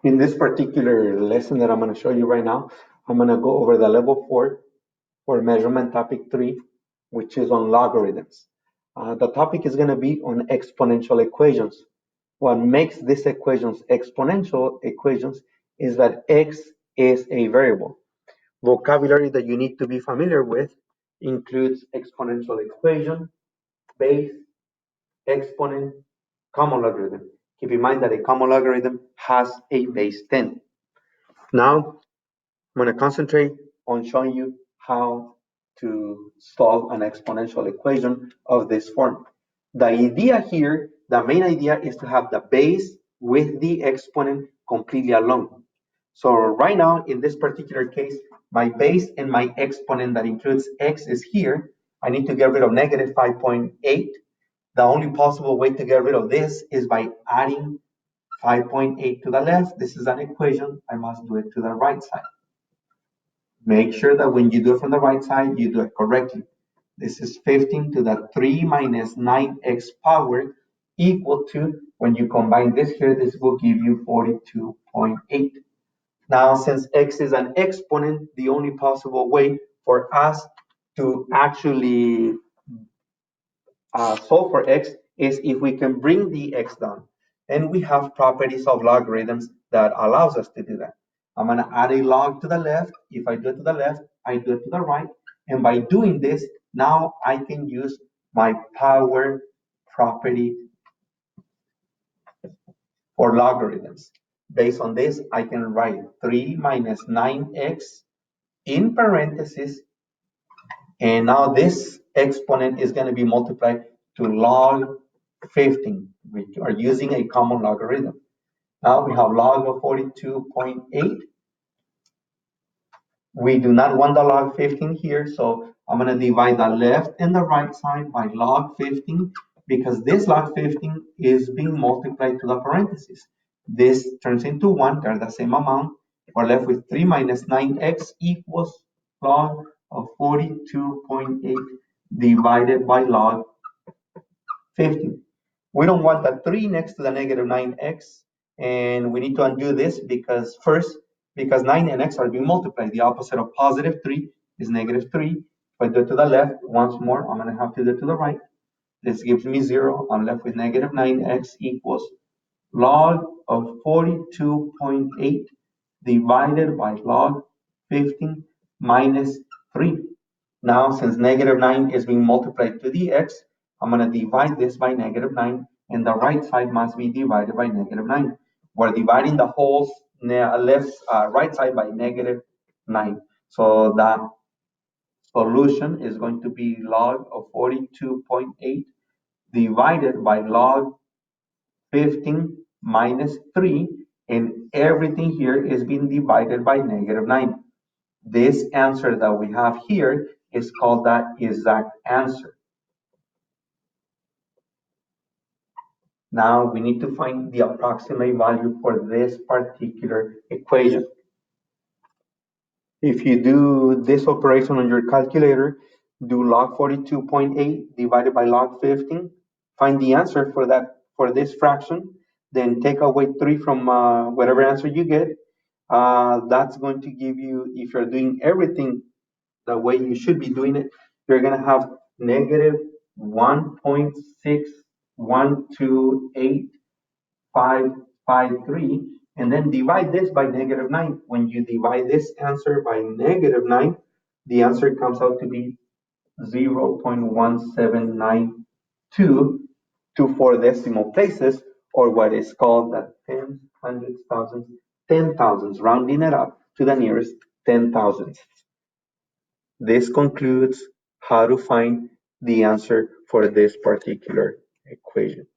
In this particular lesson that I'm going to show you right now, I'm going to go over the level 4 for measurement topic 3, which is on logarithms. The topic is going to be on exponential equations. What makes these equations exponential equations is that x is a variable. Vocabulary that you need to be familiar with includes exponential equation, base, exponent, common logarithm. Keep in mind that a common logarithm has a base 10. Now, I'm going to concentrate on showing you how to solve an exponential equation of this form. The idea here, the main idea is to have the base with the exponent completely alone. So right now, in this particular case, my base and my exponent that includes x is here. I need to get rid of negative 5.8. The only possible way to get rid of this is by adding 5.8 to the left. This is an equation. I must do it to the right side. Make sure that when you do it from the right side, you do it correctly. This is 15 to the 3 minus 9x power equal to, when you combine this here, this will give you 42.8. Now, since x is an exponent, the only possible way for us to actually solve for x is if we can bring the x down. And we have properties of logarithms that allows us to do that. I'm going to add a log to the left. If I do it to the left, I do it to the right. And by doing this, now I can use my power property for logarithms. Based on this, I can write 3 minus 9x in parentheses. And now this exponent is going to be multiplied to log 15. We are using a common logarithm. Now we have log of 42.8. We do not want the log 15 here, so I'm going to divide the left and the right side by log 15 because this log 15 is being multiplied to the parentheses. This turns into 1, they're the same amount. We're left with 3 minus 9x equals log of 42.8 divided by log 15. We don't want the 3 next to the negative 9x, and we need to undo this because 9 and x are being multiplied. The opposite of positive 3 is negative 3. If I do it to the left, once more, I'm going to have to do it to the right. This gives me 0. I'm left with negative 9x equals log of 42.8 divided by log 15 minus 3. Now, since negative 9 is being multiplied to the x, I'm going to divide this by negative 9, and the right side must be divided by negative 9. We're dividing the whole right side by negative 9. So the solution is going to be log of 42.8 divided by log 15 minus 3, and everything here is being divided by negative 9. This answer that we have here is called the exact answer. Now we need to find the approximate value for this particular equation. If you do this operation on your calculator, do log 42.8 divided by log 15, find the answer for this fraction, then take away 3 from whatever answer you get. That's going to give you, if you're doing everything the way you should be doing it, you're going to have negative 1.612855 and then divide this by negative 9. When you divide this answer by negative 9, the answer comes out to be 0.1792 to 4 decimal places, or what is called the tens, hundreds, thousands, 10,000s, rounding it up to the nearest 10,000. This concludes how to find the answer for this particular equation.